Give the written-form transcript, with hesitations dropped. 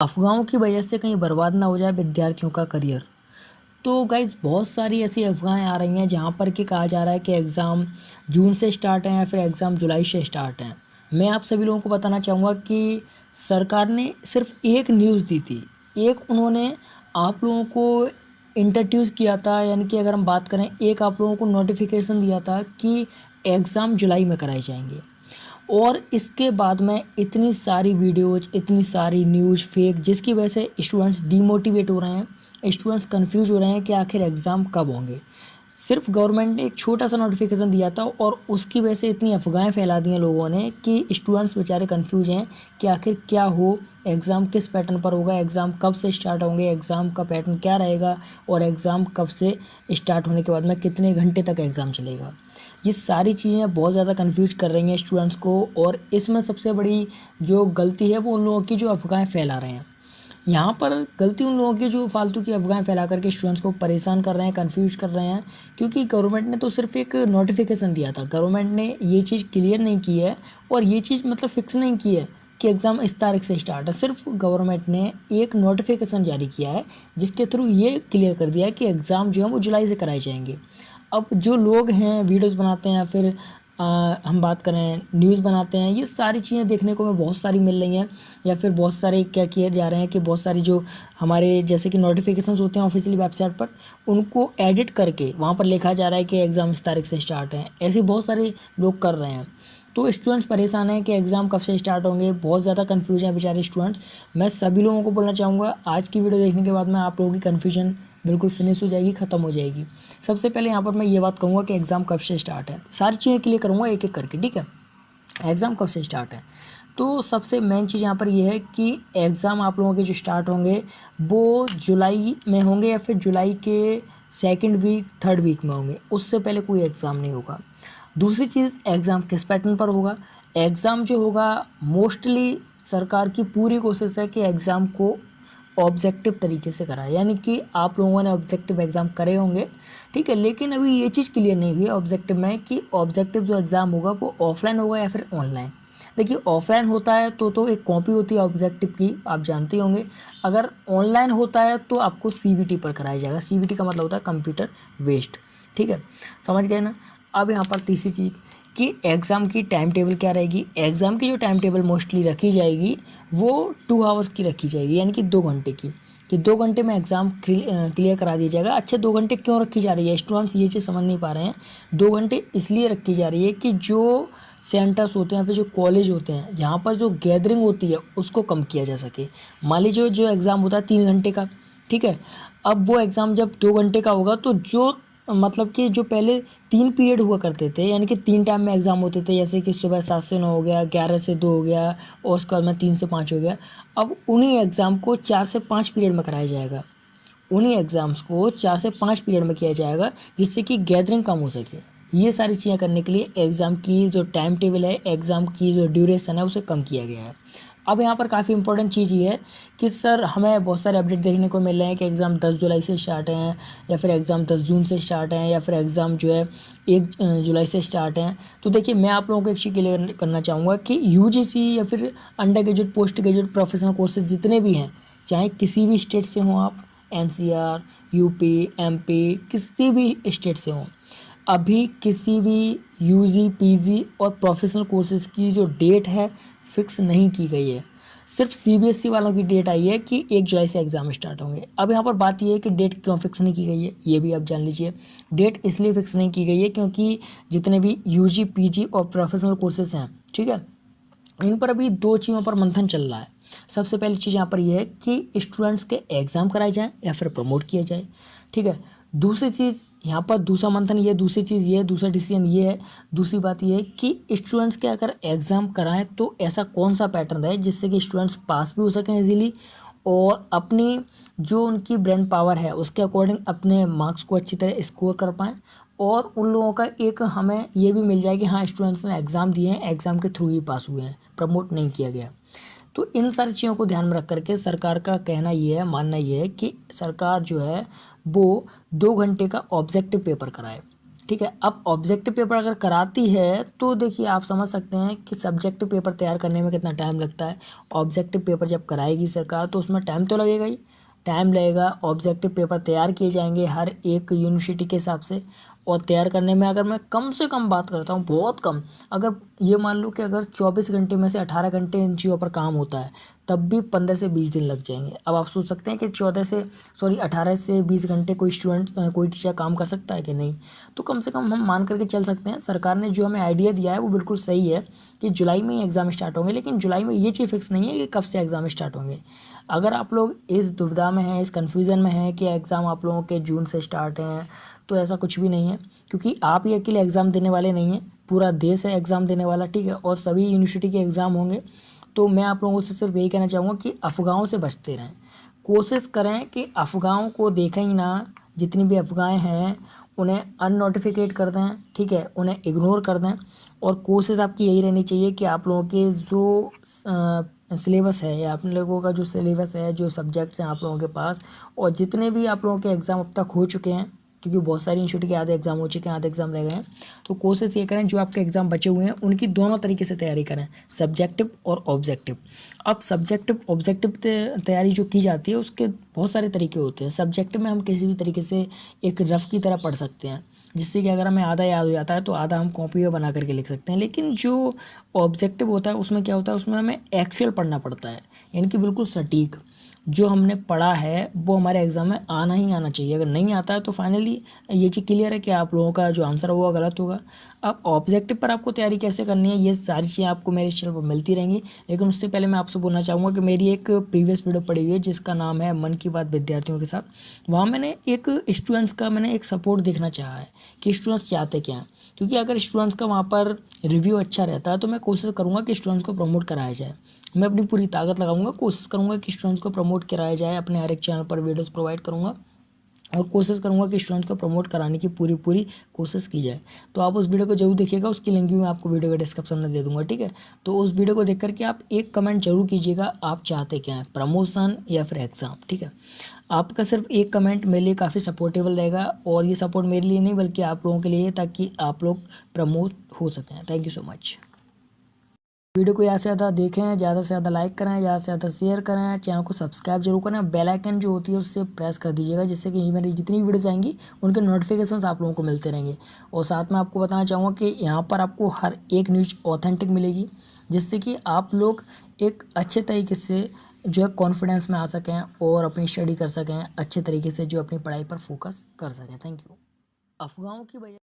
अफवाहों की वजह से कहीं बर्बाद ना हो जाए विद्यार्थियों का करियर। तो गाइज़ बहुत सारी ऐसी अफवाहें आ रही हैं जहाँ पर कि कहा जा रहा है कि एग्ज़ाम जून से स्टार्ट हैं या फिर एग्ज़ाम जुलाई से स्टार्ट हैं। मैं आप सभी लोगों को बताना चाहूँगा कि सरकार ने सिर्फ एक न्यूज़ दी थी। एक उन्होंने आप लोगों को इंट्रोड्यूस किया था, यानी कि अगर हम बात करें, एक आप लोगों को नोटिफिकेशन दिया था कि एग्ज़ाम जुलाई में कराए जाएंगे। और इसके बाद में इतनी सारी वीडियोज़, इतनी सारी न्यूज़ फेक, जिसकी वजह से स्टूडेंट्स डीमोटिवेट हो रहे हैं, स्टूडेंट्स कंफ्यूज हो रहे हैं कि आखिर एग्ज़ाम कब होंगे। सिर्फ गवर्नमेंट ने एक छोटा सा नोटिफिकेशन दिया था और उसकी वजह से इतनी अफवाहें फैला दी हैं लोगों ने कि स्टूडेंट्स बेचारे कंफ्यूज हैं कि आखिर क्या हो, एग्ज़ाम किस पैटर्न पर होगा, एग्ज़ाम कब से स्टार्ट होंगे, एग्ज़ाम का पैटर्न क्या रहेगा और एग्ज़ाम कब से स्टार्ट होने के बाद में कितने घंटे तक एग्ज़ाम चलेगा। ये सारी चीज़ें बहुत ज़्यादा कंफ्यूज कर रही हैं स्टूडेंट्स को। और इसमें सबसे बड़ी जो गलती है वो उन लोगों की जो अफवाहें फैला रहे हैं। यहाँ पर गलती उन लोगों की जो फालतू की अफवाहें फैला करके स्टूडेंट्स को परेशान कर रहे हैं, कंफ्यूज कर रहे हैं। क्योंकि गवर्नमेंट ने तो सिर्फ एक नोटिफिकेशन दिया था, गवर्नमेंट ने ये चीज़ क्लियर नहीं की है और ये चीज़ मतलब फिक्स नहीं की है कि एग्ज़ाम इस तारीख से स्टार्ट है। सिर्फ गवर्नमेंट ने एक नोटिफिकेशन जारी किया है जिसके थ्रू ये क्लियर कर दिया है कि एग्ज़ाम जो है वो जुलाई से कराए जाएंगे। अब जो लोग हैं वीडियोस बनाते हैं या फिर हम बात करें न्यूज़ बनाते हैं, ये सारी चीज़ें देखने को हमें बहुत सारी मिल रही हैं। या फिर बहुत सारे क्या किए जा रहे हैं कि बहुत सारी जो हमारे जैसे कि नोटिफिकेशंस होते हैं ऑफिशियली वेबसाइट पर, उनको एडिट करके वहाँ पर लिखा जा रहा है कि एग्ज़ाम इस तारीख से स्टार्ट है। ऐसे बहुत सारे लोग कर रहे हैं, तो स्टूडेंट्स परेशान हैं कि एग्ज़ाम कब से स्टार्ट होंगे, बहुत ज़्यादा कन्फ्यूज हैं बेचारे स्टूडेंट्स। मैं सभी लोगों को बोलना चाहूँगा, आज की वीडियो देखने के बाद में आप लोगों की कन्फ्यूजन बिल्कुल फिनिश हो जाएगी, ख़त्म हो जाएगी। सबसे पहले यहाँ पर मैं ये बात कहूँगा कि एग्ज़ाम कब से स्टार्ट है, सारी चीज़ें क्लियर करूँगा एक एक करके, ठीक है। एग्ज़ाम कब से स्टार्ट है, तो सबसे मेन चीज़ यहाँ पर ये है कि एग्ज़ाम आप लोगों के जो स्टार्ट होंगे वो जुलाई में होंगे या फिर जुलाई के सेकंड वीक थर्ड वीक में होंगे, उससे पहले कोई एग्ज़ाम नहीं होगा। दूसरी चीज़, एग्ज़ाम किस पैटर्न पर होगा। एग्ज़ाम जो होगा मोस्टली सरकार की पूरी कोशिश है कि एग्ज़ाम को ऑब्जेक्टिव तरीके से कराए, यानी कि आप लोगों ने ऑब्जेक्टिव एग्ज़ाम करे होंगे, ठीक है। लेकिन अभी ये चीज़ क्लियर नहीं हुई ऑब्जेक्टिव में कि ऑब्जेक्टिव जो एग्ज़ाम होगा वो ऑफलाइन होगा या फिर ऑनलाइन। देखिए, ऑफलाइन होता है तो एक कॉपी होती है ऑब्जेक्टिव की, आप जानते होंगे। अगर ऑनलाइन होता है तो आपको सीबीटी पर कराया जाएगा। सीबीटी का मतलब होता है कंप्यूटर बेस्ड, ठीक है, समझ गए ना। अब यहाँ पर तीसरी चीज़ कि एग्ज़ाम की टाइम टेबल क्या रहेगी। एग्ज़ाम की जो टाइम टेबल मोस्टली रखी जाएगी वो 2 आवर्स की रखी जाएगी, यानी कि 2 घंटे की, कि 2 घंटे में एग्ज़ाम क्लियर करा दिया जाएगा। अच्छा, 2 घंटे क्यों रखी जा रही है, स्टूडेंट्स ये चीज़ समझ नहीं पा रहे हैं। 2 घंटे इसलिए रखी जा रही है कि जो सेंटर्स होते हैं, फिर जो कॉलेज होते हैं, जहाँ पर जो गैदरिंग होती है उसको कम किया जा सके। मान लीजिए जो एग्ज़ाम होता है 3 घंटे का, ठीक है। अब वो एग्ज़ाम जब 2 घंटे का होगा तो जो मतलब कि जो पहले 3 पीरियड हुआ करते थे, यानी कि 3 टाइम में एग्ज़ाम होते थे, जैसे कि सुबह 7 से 9 हो गया, 11 से 2 हो गया और उसके बाद में 3 से 5 हो गया। अब उन्हीं एग्ज़ाम को 4 से 5 पीरियड में कराया जाएगा। उन्हीं एग्ज़ाम्स को 4 से 5 पीरियड में किया जाएगा, जिससे कि गैदरिंग कम हो सके। ये सारी चीज़ें करने के लिए एग्ज़ाम की जो टाइम टेबल है, एग्ज़ाम की जो ड्यूरेशन है, उसे कम किया गया है। अब यहाँ पर काफ़ी इंपॉर्टेंट चीज़ ये है कि सर हमें बहुत सारे अपडेट देखने को मिल रहे हैं कि एग्ज़ाम 10 जुलाई से स्टार्ट हैं या फिर एग्ज़ाम 10 जून से स्टार्ट हैं या फिर एग्ज़ाम जो है 1 जुलाई से स्टार्ट हैं। तो देखिए, मैं आप लोगों को एक चीज़ क्लियर करना चाहूँगा कि यूजीसी या फिर under graduate, post graduate, professional courses जितने भी हैं, चाहे किसी भी स्टेट से हों आप, एनसीआर, यूपी, एमपी, किसी भी स्टेट से हों, अभी किसी भी यूजी, पीजी और प्रोफेशनल कोर्सेज़ की जो डेट है फिक्स नहीं की गई है। सिर्फ सीबीएसई वालों की डेट आई है कि 1 जुलाई से एग्ज़ाम स्टार्ट होंगे। अब यहाँ पर बात ये है कि डेट क्यों फिक्स नहीं की गई है, ये भी आप जान लीजिए। डेट इसलिए फिक्स नहीं की गई है क्योंकि जितने भी यूजी, पीजी और प्रोफेशनल कोर्सेज़ हैं, ठीक है, इन पर अभी 2 चीज़ों पर मंथन चल रहा है। सबसे पहली चीज़ यहाँ पर यह है कि स्टूडेंट्स के एग्ज़ाम कराए जाएँ या फिर प्रमोट किया जाए, ठीक है। दूसरी चीज़ यहाँ पर, दूसरा मंथन ये, दूसरी चीज़ ये, दूसरा डिसीजन ये है। दूसरी बात ये है कि स्टूडेंट्स के अगर एग्ज़ाम कराएं तो ऐसा कौन सा पैटर्न रहे जिससे कि स्टूडेंट्स पास भी हो सकें इजीली और अपनी जो उनकी ब्रेन पावर है उसके अकॉर्डिंग अपने मार्क्स को अच्छी तरह स्कोर कर पाएँ और उन लोगों का एक हमें ये भी मिल जाए कि हाँ, स्टूडेंट्स ने एग्ज़ाम दिए हैं, एग्ज़ाम के थ्रू ही पास हुए हैं, प्रमोट नहीं किया गया। तो इन सारी चीज़ों को ध्यान में रख करके सरकार का कहना ये है, मानना ये है कि सरकार जो है वो 2 घंटे का ऑब्जेक्टिव पेपर कराए। ठीक है। अब ऑब्जेक्टिव पेपर अगर कराती है तो देखिए आप समझ सकते हैं कि सब्जेक्टिव पेपर तैयार करने में कितना टाइम लगता है। ऑब्जेक्टिव पेपर जब कराएगी सरकार तो उसमें टाइम तो लगेगा ही, टाइम लगेगा। ऑब्जेक्टिव पेपर तैयार किए जाएंगे हर एक यूनिवर्सिटी के हिसाब से, और तैयार करने में अगर मैं कम से कम बात करता हूँ, बहुत कम, अगर ये मान लो कि अगर 24 घंटे में से 18 घंटे इन चीज़ों पर काम होता है तब भी 15 से 20 दिन लग जाएंगे। अब आप सोच सकते हैं कि 18 से 20 घंटे कोई स्टूडेंट कोई टीचर काम कर सकता है कि नहीं। तो कम से कम हम मान करके चल सकते हैं सरकार ने जो हमें आइडिया दिया है वो बिल्कुल सही है कि जुलाई में ही एग्ज़ाम स्टार्ट होंगे, लेकिन जुलाई में ये चीज़ फिक्स नहीं है कि कब से एग्ज़ाम स्टार्ट होंगे। अगर आप लोग इस दुविधा में हैं, इस कन्फ्यूज़न में हैं कि एग्ज़ाम आप लोगों के जून से स्टार्ट हैं, तो ऐसा कुछ भी नहीं है, क्योंकि आप ही अकेले एग्ज़ाम देने वाले नहीं हैं, पूरा देश है एग्ज़ाम देने वाला, ठीक है, और सभी यूनिवर्सिटी के एग्ज़ाम होंगे। तो मैं आप लोगों से सिर्फ यही कहना चाहूँगा कि अफवाहों से बचते रहें, कोशिश करें कि अफवाहों को देखें ही ना। जितनी भी अफवाहें हैं उन्हें अननोटिफिकेट कर दें, ठीक है, उन्हें इग्नोर कर दें। और कोशिश आपकी यही रहनी चाहिए कि आप लोगों के जो सिलेबस है या आप लोगों का जो सिलेबस है, जो सब्जेक्ट्स हैं आप लोगों के पास, और जितने भी आप लोगों के एग्ज़ाम अब तक हो चुके हैं, क्योंकि बहुत सारी इंस्टीट्यूट के आधे एग्ज़ाम हो चुके हैं, आधे एग्ज़ाम रह गए हैं, तो कोशिश ये करें जो आपके एग्ज़ाम बचे हुए हैं उनकी दोनों तरीके से तैयारी करें, सब्जेक्टिव और ऑब्जेक्टिव। अब सब्जेक्टिव ऑब्जेक्टिव तैयारी जो की जाती है उसके बहुत सारे तरीके होते हैं। सब्जेक्टिव में हम किसी भी तरीके से एक रफ की तरह पढ़ सकते हैं, जिससे कि अगर हमें आधा याद हो जाता है तो आधा हम कॉपी में बना करके लिख सकते हैं। लेकिन जो ऑब्जेक्टिव होता है उसमें क्या होता है, उसमें हमें एक्चुअल पढ़ना पड़ता है, यानी कि बिल्कुल सटीक जो हमने पढ़ा है वो हमारे एग्ज़ाम में आना ही आना चाहिए। अगर नहीं आता है तो फाइनली ये चीज़ क्लियर है कि आप लोगों का जो आंसर होगा गलत होगा। अब ऑब्जेक्टिव पर आपको तैयारी कैसे करनी है, ये सारी चीज़ें आपको मेरे चैनल पर मिलती रहेंगी। लेकिन उससे पहले मैं आपसे बोलना चाहूँगा कि मेरी एक प्रीवियस वीडियो पड़ी हुई है जिसका नाम है मन की बात विद्यार्थियों के साथ। वहाँ मैंने एक स्टूडेंट्स का मैंने एक सपोर्ट देखना चाहा है कि स्टूडेंट्स चाहते क्या हैं, क्योंकि अगर स्टूडेंट्स का वहाँ पर रिव्यू अच्छा रहता है तो मैं कोशिश करूँगा कि स्टूडेंट्स को प्रमोट कराया जाए। मैं अपनी पूरी ताकत लगाऊंगा, कोशिश करूँगा कि स्टूडेंट्स को प्रमोट कराया जाए, अपने हर एक चैनल पर वीडियोस प्रोवाइड करूँगा और कोशिश करूँगा कि स्टूडेंट्स को प्रमोट कराने की पूरी पूरी कोशिश की जाए। तो आप उस वीडियो को जरूर देखिएगा, उसकी लिंक भी मैं आपको वीडियो के डिस्क्रिप्शन में दे दूँगा, ठीक है। तो उस वीडियो को देख करके आप एक कमेंट जरूर कीजिएगा, आप चाहते क्या हैं, प्रमोशन या फिर एग्ज़ाम, ठीक है। आपका सिर्फ एक कमेंट मेरे लिए काफ़ी सपोर्टेबल रहेगा, और ये सपोर्ट मेरे लिए नहीं बल्कि आप लोगों के लिए है, ताकि आप लोग प्रमोट हो सकें। Thank you so much. Video को ज़्यादा से ज़्यादा देखें, ज़्यादा से ज़्यादा लाइक करें, ज़्यादा से ज़्यादा शेयर करें, चैनल को सब्सक्राइब जरूर करें, बेल आइकन जो होती है उससे प्रेस कर दीजिएगा, जिससे कि मेरी जितनी वीडियोज़ आएंगी उनके नोटिफिकेशंस आप लोगों को मिलते रहेंगे। और साथ में आपको बताना चाहूँगा कि यहाँ पर आपको हर एक न्यूज़ ऑथेंटिक मिलेगी, जिससे कि आप लोग एक अच्छे तरीके से जो है कॉन्फिडेंस में आ सकें और अपनी स्टडी कर सकें अच्छे तरीके से, जो अपनी पढ़ाई पर फोकस कर सकें। Thank you. अफवाहों की वजह